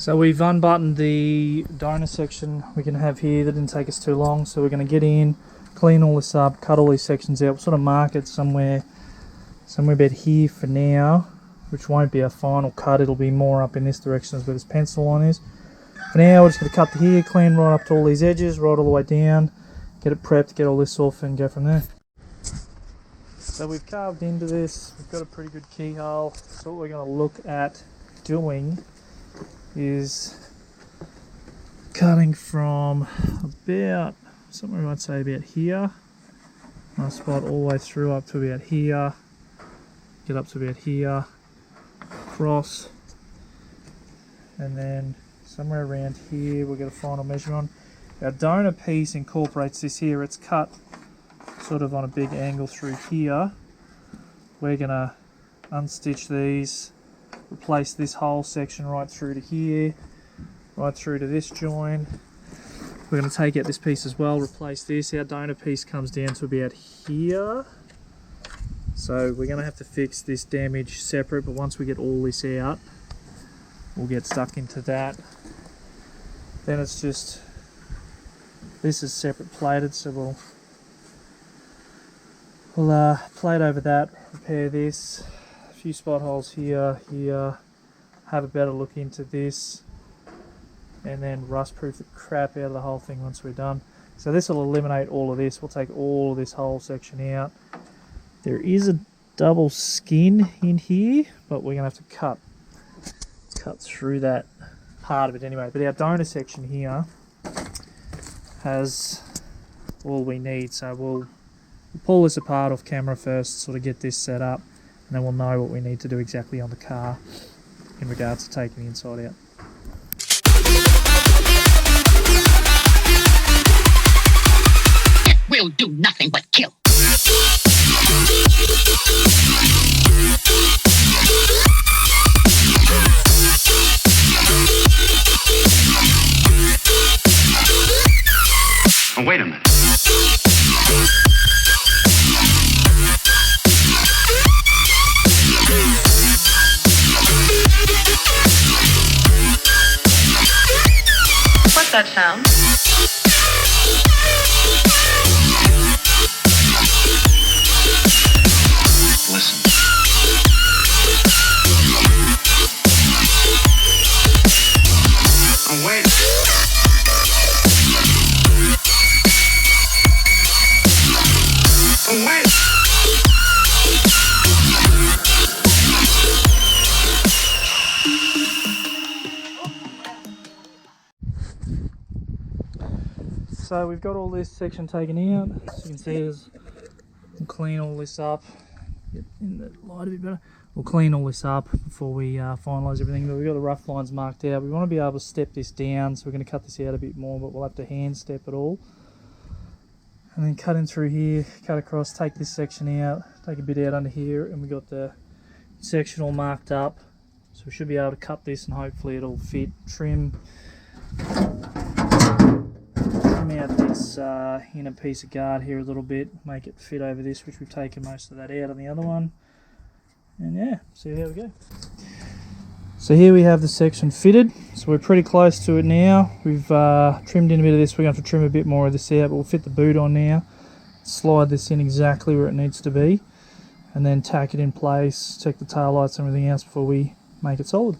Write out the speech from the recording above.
So we've unbuttoned the donor section we can have here. That didn't take us too long, so we're going to get in, clean all this up, cut all these sections out. We'll sort of mark it somewhere about here for now, which won't be our final cut. It'll be more up in this direction as where this pencil line is. For now, we're just going to cut to here, clean right up to all these edges, right all the way down, get it prepped, get all this off and go from there. So we've carved into this, we've got a pretty good keyhole. So what we're going to look at doing is cutting from about, somewhere I'd say about here, nice spot all the way through up to about here, get up to about here, cross, and then somewhere around here we'll get a final measurement on. Our donor piece incorporates this here, it's cut sort of on a big angle through here. We're going to unstitch these, replace this whole section right through to here, right through to this joint. We're going to take out this piece as well, replace this. Our donor piece comes down to about here. So we're going to have to fix this damage separate, but once we get all this out, we'll get stuck into that. Then it's just, this is separate plated, so we'll plate over that, repair this, a few spot holes here, have a better look into this, and then rust proof the crap out of the whole thing once we're done. So this will eliminate all of this. We'll take all of this whole section out. There is a double skin in here, but we're going to have to cut through that part of it anyway. But our donor section here has all we need, so we'll pull this apart off camera first, sort of get this set up, and then we'll know what we need to do exactly on the car in regards to taking the inside out. It will do nothing but kill. Oh, wait a minute. What's that sound? Listen. Oh, wait. Oh, wait. So we've got all this section taken out. As you can see, we'll clean all this up. Get in the light a bit better. We'll clean all this up before we finalise everything. But we've got the rough lines marked out. We want to be able to step this down, so we're going to cut this out a bit more, but we'll have to hand step it all. And then cut in through here, cut across, take this section out, take a bit out under here, and we've got the section all marked up. So we should be able to cut this and hopefully it'll fit, trim out this inner piece of guard here a little bit, make it fit over this, which we've taken most of that out on the other one. And yeah, see how we go. So here we have the section fitted, so we're pretty close to it now. We've trimmed in a bit of this. We're going to have to trim a bit more of this out, but we'll fit the boot on now, slide this in exactly where it needs to be, and then tack it in place, check the tail lights and everything else before we make it solid.